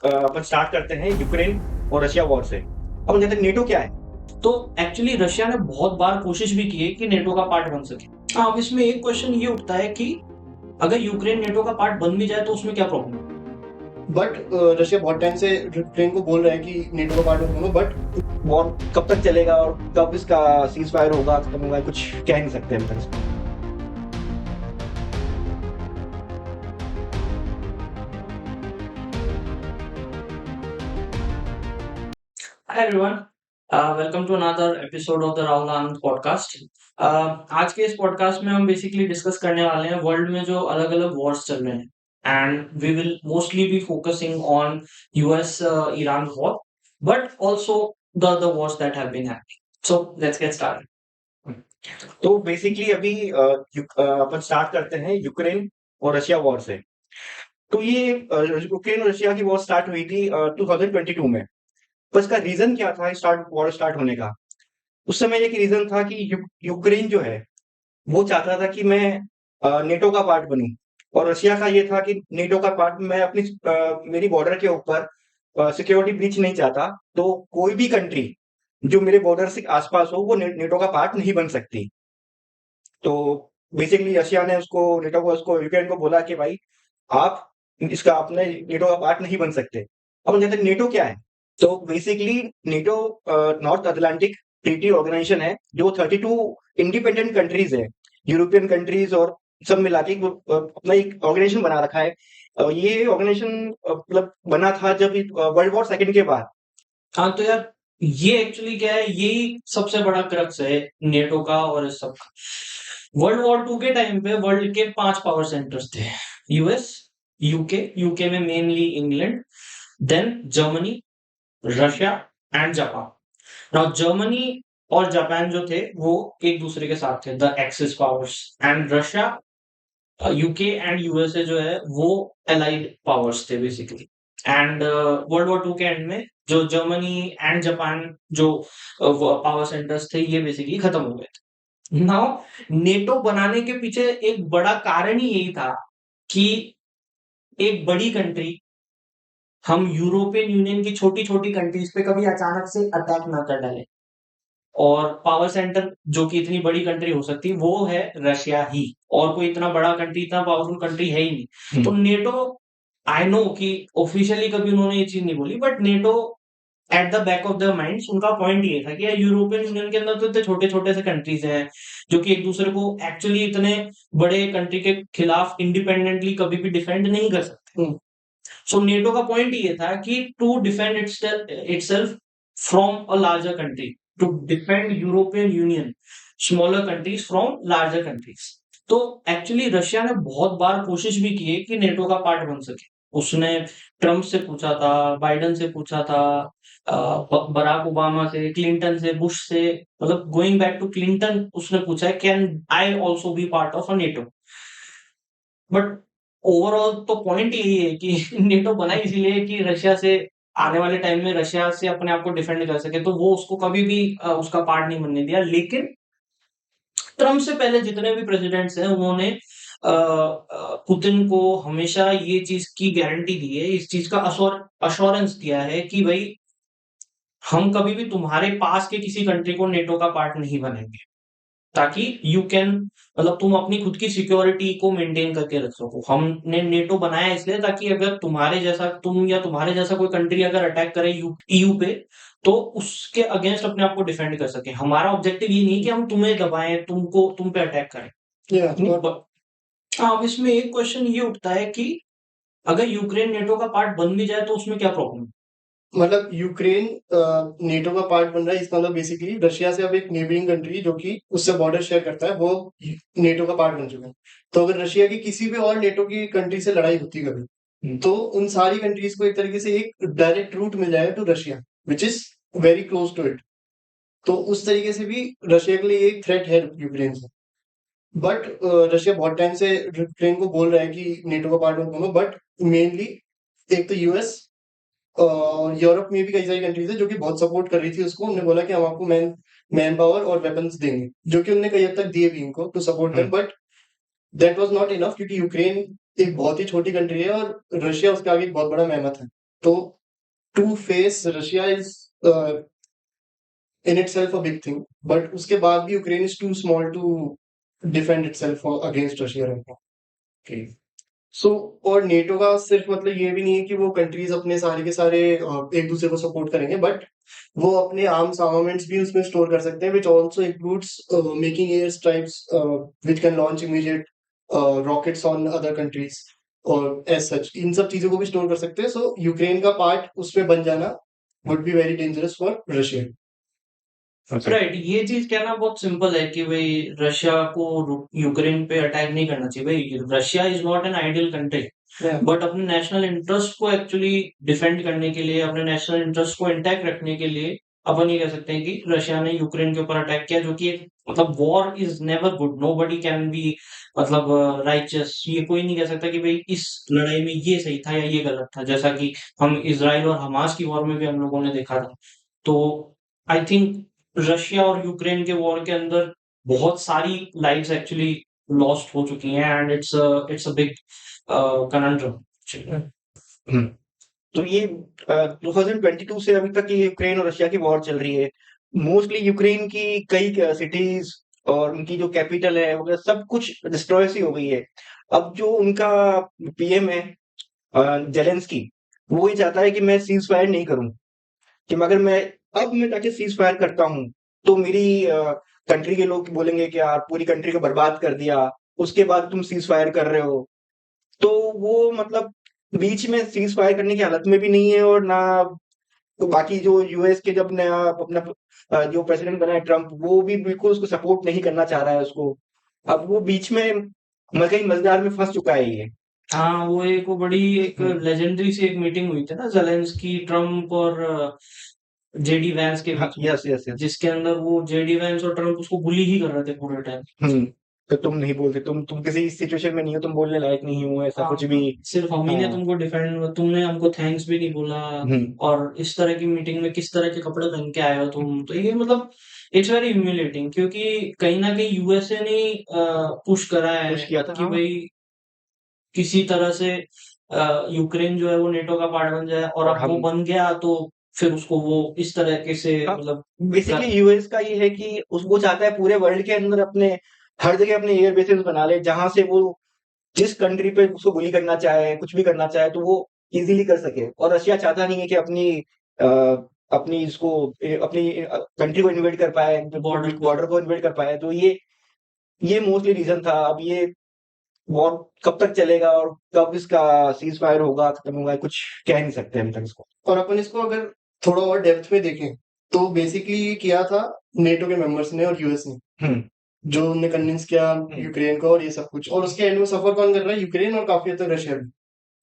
अपन start करते हैं Ukraine और रशिया वॉर से। अब जहाँ तक नेटो क्या है, तो एक्चुअली रशिया ने बहुत बार कोशिश भी की है कि नेटो का पार्ट बन सके। अब इसमें एक क्वेश्चन ये उठता है कि अगर यूक्रेन नेटो का पार्ट बन भी जाए तो उसमें क्या प्रॉब्लम है। बट रशिया बहुत टाइम से यूक्रेन को बोल रहा है कि नेटो का पार्ट बनो, बट वॉर कब तक चलेगा और कब इसका सीज फायर होगा, खत्म होगा, कुछ कह नहीं सकते अभी तक। Hi everyone, welcome to another episode of the Rahul Anand podcast. आज के इस पॉडकास्ट में हम बेसिकली डिस्कस करने वाले हैं वर्ल्ड में जो अलग अलग वॉर्स चल रहे हैं and we will mostly be focusing on US Iran war but also the other wars that have been happening. So let's get started. तो बेसिकली अभी अपन स्टार्ट करते हैं यूक्रेन और रशिया वॉर से। तो ये यूक्रेन और रशिया की वॉर स्टार्ट हुई थी 2022 में। तो इसका रीजन क्या था वॉर स्टार्ट होने का? उस समय एक रीजन था कि यूक्रेन जो है वो चाहता था कि मैं नेटो का पार्ट बनूं, और रशिया का ये था कि नेटो का पार्ट मैं अपनी मेरी बॉर्डर के ऊपर सिक्योरिटी ब्रीच नहीं चाहता। तो कोई भी कंट्री जो मेरे बॉर्डर से आसपास हो वो नेटो का पार्ट नहीं बन सकती। तो बेसिकली रशिया ने उसको यूक्रेन को बोला कि भाई आप इसका अपने नेटो का पार्ट नहीं बन सकते। अब जहाँ तक नेटो क्या है, तो basically NATO North Atlantic Treaty Organization है जो 32 इंडिपेंडेंट कंट्रीज है, यूरोपियन कंट्रीज और सब मिला के अपना एक ऑर्गेनाइजेशन बना रखा है। ये ऑर्गेनाइजेशन मतलब बना था जब वर्ल्ड वॉर सेकंड के बाद। हाँ तो यार, ये एक्चुअली क्या है, यही सबसे बड़ा क्रक्स है नेटो का और इस सब का। वर्ल्ड वॉर टू के टाइम पे वर्ल्ड के 5 पावर सेंटर्स थे। यूएस, यूके में mainly England, then Germany, Russia and Japan. Now Germany और जापान जो थे वो एक दूसरे के साथ थे, the Axis powers. And Russia, UK and USA जो है वो एलाइड पावर्स थे basically. And world war two के एंड में जो जर्मनी एंड जापान जो पावर सेंटर्स थे ये बेसिकली खत्म हो गए थे। नाउ नेटो बनाने के पीछे एक बड़ा कारण ही यही था कि एक बड़ी कंट्री हम यूरोपियन यूनियन की छोटी छोटी कंट्रीज पे कभी अचानक से अटैक ना कर डाले। और पावर सेंटर जो कि इतनी बड़ी कंट्री हो सकती है वो है रशिया ही, और कोई इतना बड़ा कंट्री, इतना पावरफुल कंट्री है ही नहीं। तो नेटो, आई नो कि ऑफिशियली कभी उन्होंने ये चीज नहीं बोली, but NATO at the back of the mind उनका पॉइंट ये था कि यार यूरोपियन यूनियन के अंदर तो इतने छोटे छोटे से कंट्रीज हैं जो कि एक दूसरे को एक्चुअली इतने बड़े कंट्री के खिलाफ इंडिपेंडेंटली कभी भी डिफेंड नहीं कर सकते। सो नेटो का पॉइंट ये था कि to defend itself from a larger country, to defend European Union smaller countries from larger countries. तो एक्चुअली रशिया ने बहुत बार कोशिश भी की है कि नेटो का पार्ट बन सके। उसने ट्रम्प से पूछा था, बाइडन से पूछा था, बराक ओबामा से, क्लिंटन से, बुश से, मतलब गोइंग बैक टू क्लिंटन उसने पूछा है can I also be part of a NATO. But overall तो पॉइंट यही है कि नेटो बना इसीलिए कि रशिया से आने वाले टाइम में रशिया से अपने आप को डिफेंड कर सके। तो वो उसको कभी भी उसका पार्ट नहीं बनने दिया। लेकिन ट्रम्प से पहले जितने भी प्रेसिडेंट्स हैं उन्होंने पुतिन को हमेशा ये चीज की गारंटी दी है, इस चीज का अश्योरेंस दिया है कि भाई हम कभी भी तुम्हारे पास के किसी कंट्री को नेटो का पार्ट नहीं बनेंगे, ताकि यू कैन, मतलब तुम अपनी खुद की सिक्योरिटी को मेंटेन करके रख सको। हमने नेटो बनाया इसलिए ताकि अगर तुम्हारे जैसा, तुम या तुम्हारे जैसा कोई कंट्री अगर अटैक करे ईयू पे, तो उसके अगेंस्ट अपने आप को डिफेंड कर सके। हमारा ऑब्जेक्टिव ये नहीं कि हम तुम्हें दबाएं, तुम पे अटैक करें। अब इसमें एक क्वेश्चन ये उठता है कि अगर यूक्रेन नेटो का पार्ट बन भी जाए तो उसमें क्या प्रॉब्लम है। मतलब यूक्रेन नेटो का पार्ट बन रहा है, इसका मतलब बेसिकली रशिया से अब एक नेबरिंग कंट्री जो कि उससे बॉर्डर शेयर करता है वो नेटो का पार्ट बन चुका है। तो अगर रशिया की किसी भी और नेटो की कंट्री से लड़ाई होती कभी, तो उन सारी कंट्रीज को एक तरीके से एक डायरेक्ट रूट मिल जाएगा to Russia, which is very close to it. तो उस तरीके से भी रशिया के लिए एक थ्रेट है यूक्रेन से। बट रशिया बहुत टाइम से यूक्रेन को बोल रहा है कि नेटो का पार्ट बनो, बट मेनली एक तो यूएस और यूरोप में भी कई सारी कंट्रीज है जो कि बहुत सपोर्ट कर रही थी उसको। उन्होंने बोला कि हम आपको मैन पावर और वेपन्स देंगे, जो कि उन्होंने कई हद तक दिए भी इनको to support them. But that was not enough, क्योंकि यूक्रेन एक बहुत ही छोटी कंट्री है और रशिया उसके आगे एक बहुत बड़ा मेहनत है। तो to face Russia is in itself a big thing, but उसके बाद भी Ukraine is too small to defend itself against Russia right now. Okay. So और नेटो का सिर्फ मतलब ये भी नहीं है कि वो कंट्रीज अपने सारे के सारे एक दूसरे को सपोर्ट करेंगे, बट वो अपने आर्म्स आर्मामेंट्स भी उसमें स्टोर कर सकते हैं, which also includes making air strikes which can launch immediate rockets on other countries, और एज सच इन सब चीजों को भी स्टोर कर सकते हैं। सो यूक्रेन का पार्ट उसमें बन जाना would be very dangerous for Russia. Okay. Right, ये चीज कहना बहुत सिंपल है कि भाई रशिया को यूक्रेन पे अटैक नहीं करना चाहिए। भाई Russia is not an ideal country, but अपने नेशनल इंटरेस्ट को एक्चुअली डिफेंड करने के लिए, अपने नेशनल इंटरेस्ट को इंटैक्ट रखने के लिए अपन ये कह सकते हैं कि रशिया ने यूक्रेन के ऊपर अटैक किया, जो कि एक मतलब war is never good, nobody can be मतलब राइचस। ये कोई नहीं कह सकता कि भाई इस लड़ाई में ये सही था या ये गलत था, जैसा कि हम इसराइल और हमास की वॉर में भी हम लोगों ने देखा था। तो आई थिंक रशिया और यूक्रेन के वॉर के अंदर बहुत सारी लाइव्स एक्चुअली लॉस्ट हो चुकी हैं, and it's a big conundrum. हम्म। तो ये 2022 से अभी तक ये यूक्रेन और रशिया की वॉर चल रही है। मोस्टली यूक्रेन की कई सिटीज और उनकी जो कैपिटल है वगैरह सब कुछ डिस्ट्रॉय सी हो गई है। अब जो उनका पीएम है जेलेंस्की, वो ये चाहता है कि मैं सीज फायर नहीं करूं, कि अगर मैं जाके सीज फायर करता हूँ तो मेरी कंट्री के लोग बोलेंगे कि यार पूरी कंट्री को बर्बाद कर दिया, उसके बाद तुम सीज फायर कर रहे हो। तो वो मतलब बीच में सीज फायर करने की हालत में भी नहीं है, और ना तो बाकी जो यूएस के जब नया अपना जो प्रेसिडेंट बना है ट्रम्प, वो भी बिल्कुल उसको सपोर्ट नहीं करना चाह रहा है उसको। अब वो बीच में कहीं मजेदार में फंस चुका है ये। हाँ, वो बड़ी एक हम्म। लेजेंडरी सी एक मीटिंग हुई थी ना जेलेंस्की, ट्रम्प और जेडी वैंस के हाँ, बीच में, यस यस यस। जिसके अंदर वो जेडी वैंस और ट्रम्प उसको बुली ही कर रहे थे पूरे टाइम। हम्म। तो तुम नहीं बोलते, तुम किसी सिचुएशन में नहीं हो, तुम बोलने लायक नहीं हो, ऐसा कुछ भी। सिर्फ हम ही ने हाँ। तुमको डिफेंड, तुमने हमको थैंक्स भी नहीं बोला, हम्म। और इस तरह की मीटिंग में किस तरह के कपड़े पहन के आए हो तुम। तो ये मतलब इट्स वेरी ह्यूमिलेटिंग, क्योंकि कहीं ना कहीं यूएसए ने पुश करा पुश है किया था, कि हाँ। भाई किसी तरह से यूक्रेन जो है वो नेटो का पार्ट बन जाए, और और अब वो हम, बन गया तो फिर उसको वो इस तरह के से हाँ, मतलब बेसिकली कर, यूएस का ये है कि वो चाहता है पूरे वर्ल्ड के अंदर अपने हर जगह अपने एयर बेसेस बना ले, जहां से वो जिस कंट्री पे उसको बुली करना चाहे, कुछ भी करना चाहे, तो वो इजीली कर सके। और रशिया चाहता नहीं है कि अ, अपनी इसको अपनी कंट्री को इन्वेट कर पाए, बॉर्डर को। बॉर्डर को इन्वेट कर पाए। तो ये मोस्टली रीजन था। अब ये वॉर कब तक चलेगा और कब इसका सीज फायर होगा, खत्म होगा, कुछ कह नहीं सकते अभी तक इसको। और अपन इसको अगर थोड़ा और डेप्थ में देखें तो बेसिकली ये किया था नेटो के मेंबर्स ने और यूएस ने, हम्म। जो उनने कन्विंस किया यूक्रेन को और ये सब कुछ, और उसके एंड में सफर कौन कर रहा है? यूक्रेन, और काफी हद तक रशिया भी।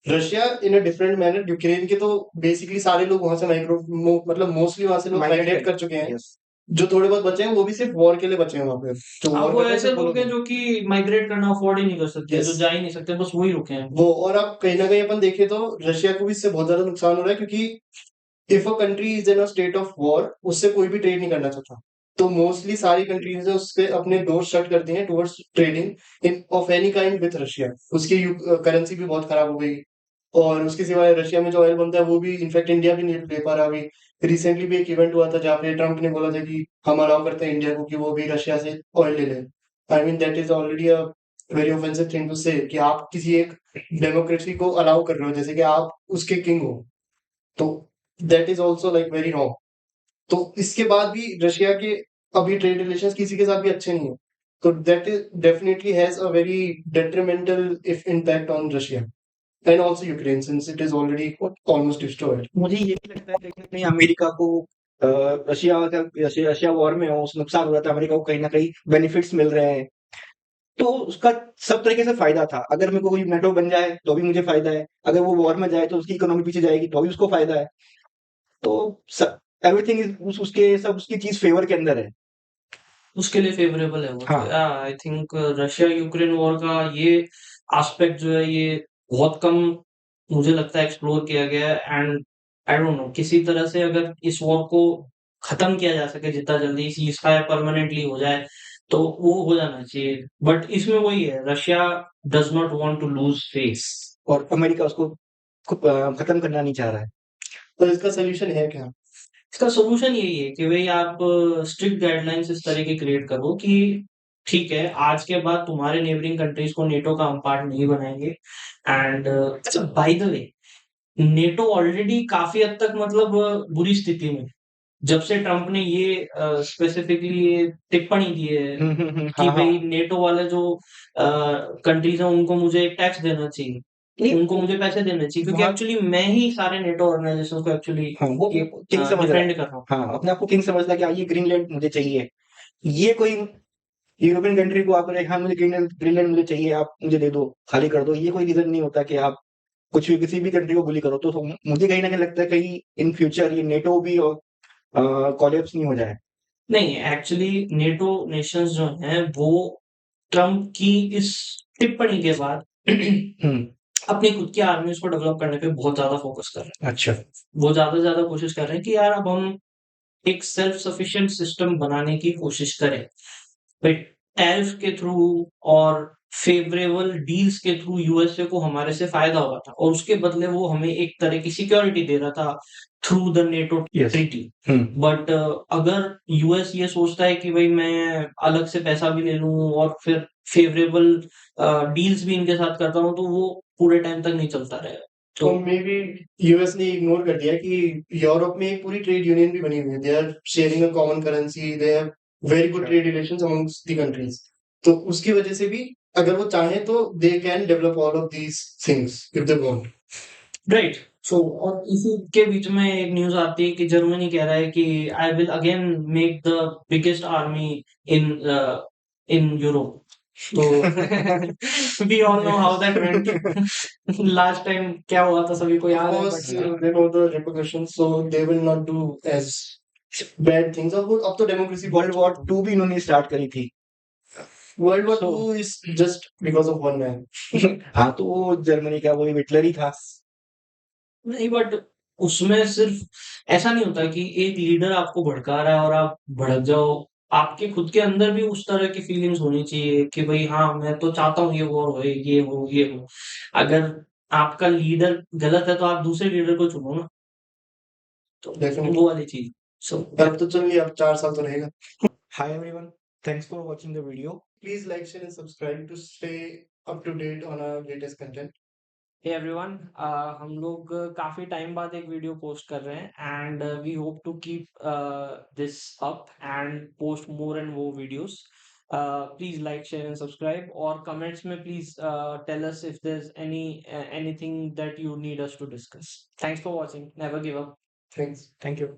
Russia in a different manner, Ukraine के तो बेसिकली सारे लोग वहां से मतलब मोस्टली वहां से लोग माइग्रेट कर चुके हैं। यस। जो थोड़े बहुत बचे हैं वो भी सिर्फ वॉर के लिए बचे हैं वहां पे, जो अब वॉर वो कर रहे हैं ऐसे सिर्फ वो लोग लोग हैं हैं। जो कि माइग्रेट करना अफोर्ड ही नहीं कर सकते, जो यस, जा ही नहीं सकते, बस वही रुके हैं। वो, और अब कहीं ना कहीं अपन देखें तो रशिया को भी इससे बहुत ज्यादा नुकसान हो रहा है, क्योंकि if a country is in a state of war, उससे कोई भी ट्रेड नहीं करना चाहता। तो मोस्टली सारी कंट्रीज ने उससे अपने डोर शट कर दिए हैं towards trading in of any kind with Russia. उसकी करेंसी भी बहुत खराब हो गई, और उसके सिवाय रशिया में जो ऑयल बनता है वो भी इनफैक्ट इंडिया भी नहीं ले पा रहा अभी। रिसेंटली भी एक इवेंट हुआ था जहाँ पे ट्रम्प ने बोला था कि हम अलाउ करते हैं इंडिया को कि वो भी रशिया से ऑयल ले ले। I mean that is already a very offensive thing to say, कि आप किसी एक डेमोक्रेसी को अलाउ कर रहे हो जैसे कि आप उसके किंग हो। तो that is also like very wrong. तो इसके बाद भी रशिया के अभी ट्रेड रिलेशंस किसी के साथ भी अच्छे नहीं है। तो that is definitely has a very detrimental if impact on Russia and also Ukraine, since it is already almost destroyed. मुझे ये भी लगता है कहीं ना कहीं अमेरिका को रशिया वॉर में हो, उससे नुकसान हो रहा था, अमेरिका को कहीं ना कहीं बेनिफिट्स मिल रहे हैं। तो उसका सब तरीके से फायदा था। अगर मेरे को कोई नेटो बन जाए तो भी मुझे फायदा है, अगर वो वॉर में जाए तो उसकी इकोनॉमी पीछे जाएगी तो भी उसको फायदा है। तो एवरीथिंग इज उसके सब उसकी चीज फेवर के अंदर है। उसके लिए फेवरेबल है वो। तो हाँ। I think Russia Ukraine war का ये एस्पेक्ट जो है ये बहुत कम मुझे लगता है एक्सप्लोर किया गया है, एंड आई डोंट नो किसी तरह से अगर इस वॉर को खत्म किया जा सके जितना जल्दी, सीज फायर परमानेंटली हो जाए, तो वो हो जाना चाहिए। बट इसमें वही है, Russia does not want to lose face. और अमेरिका उसको खत्म करना नहीं चाह रहा है। तो इसका सोल्यूशन है क्या? इसका सोल्यूशन यही है कि भाई आप स्ट्रिक्ट गाइडलाइंस इस तरह की क्रिएट करो कि ठीक है, आज के बाद तुम्हारे नेबरिंग कंट्रीज को नेटो का हम पार्ट नहीं बनाएंगे। एंड अच्छा, by the way, NATO already काफी हद तक मतलब बुरी स्थिति में, जब से ट्रम्प ने ये स्पेसिफिकली ये टिप्पणी दी है कि हाँ हाँ भाई नेटो वाले जो कंट्रीज हैं उनको मुझे टैक्स देना चाहिए, नहीं उनको मुझे पैसे देने चाहिए, क्योंकि वहाँ एक्चुअली मैं ही सारे नेटो ऑर्गेनाइजेशन को एक्चुअली हाँ वो किंग समझ रहा है। डिफेंड कर रहा हूँ। हाँ अपने आप को किंग समझता है कि हाँ ये ग्रीनलैंड मुझे चाहिए। ये कोई यूरोपियन कंट्री को आप हाँ मुझे ग्रीनलैंड ग्रीनलैंड मुझे चाहिए, आप मुझे दे दो, खाली कर दो, ये कोई रीजन नहीं होता कि आप कुछ भी किसी भी कंट्री को बुली करो। तो मुझे कहीं ना कहीं लगता है कहीं इन फ्यूचर ये नेटो भी कोलैप्स नहीं हो जाए। नहीं, एक्चुअली नेटो नेशंस जो हैं वो ट्रम्प की इस टिप्पणी के बाद हम्म। अपनी खुद की आर्मीज को डेवलप करने पे बहुत ज्यादा फोकस कर रहे हैं। अच्छा। वो ज्यादा से ज्यादा कोशिश कर रहे हैं कि यार अब हम एक सेल्फ सफिशिएंट सिस्टम बनाने की कोशिश करें। बट टैरिफ के थ्रू और फेवरेबल डील्स के थ्रू यूएसए को हमारे से फायदा हो रहा था, और उसके बदले वो हमें एक तरह की सिक्योरिटी दे रहा था through the NATO yes. Treaty. Hmm. But अगर यूएस ये सोचता है कि भाई मैं अलग से पैसा भी ले लूं और फिर फेवरेबल डील्स भी इनके साथ करता हूं, तो वो पूरे टाइम तक नहीं चलता रहेगा। तो तो मे बी यूएस ने इग्नोर कर दिया कि यूरोप में एक पूरी ट्रेड यूनियन भी बनी हुई है। They are sharing a common currency, they have very good trade relations amongst the countries. तो उसकी वजह से भी अगर वो चाहें तो they can develop all of these things if they want. Right. So और इसी के बीच में एक न्यूज आती है कि जर्मनी कह रहा है कि I will again make the biggest army in in Europe. तो we all know how that went. Last time क्या हुआ था सभी को Of याद है, course, but they know the repercussions, so they will not do as bad things. अब तो डेमोक्रेसी वर्ल्ड वॉर टू भी इन्होंने स्टार्ट करी थी। World war So- 2 is just because of one man. हाँ तो वो जर्मनी का वही हिटलर ही था। नहीं, बट उसमें सिर्फ ऐसा नहीं होता कि एक लीडर आपको भड़का रहा है और आप भड़क जाओ। आपके खुद के अंदर भी उस तरह की फीलिंग्स होनी चाहिए कि भाई हाँ, मैं तो चाहता हूँ ये वॉर होए, ये हो, ये हो। अगर आपका लीडर गलत है तो आप दूसरे लीडर को चुनो ना। तो डेफिनेटली। वो वाली चीज। सो अब तो चलिए, अब 4 साल तो रहेगा। Hi everyone, thanks for watching the video. Please like share and subscribe to stay up to date on our latest content. Hey everyone, हम लोग काफी टाइम बाद एक वीडियो पोस्ट कर रहे हैं, and we hope to keep this up and post more and more videos. Please like share and subscribe, और comments में please tell us if there is anything that you need us to discuss. Thanks for watching, never give up. Thanks. Thank you.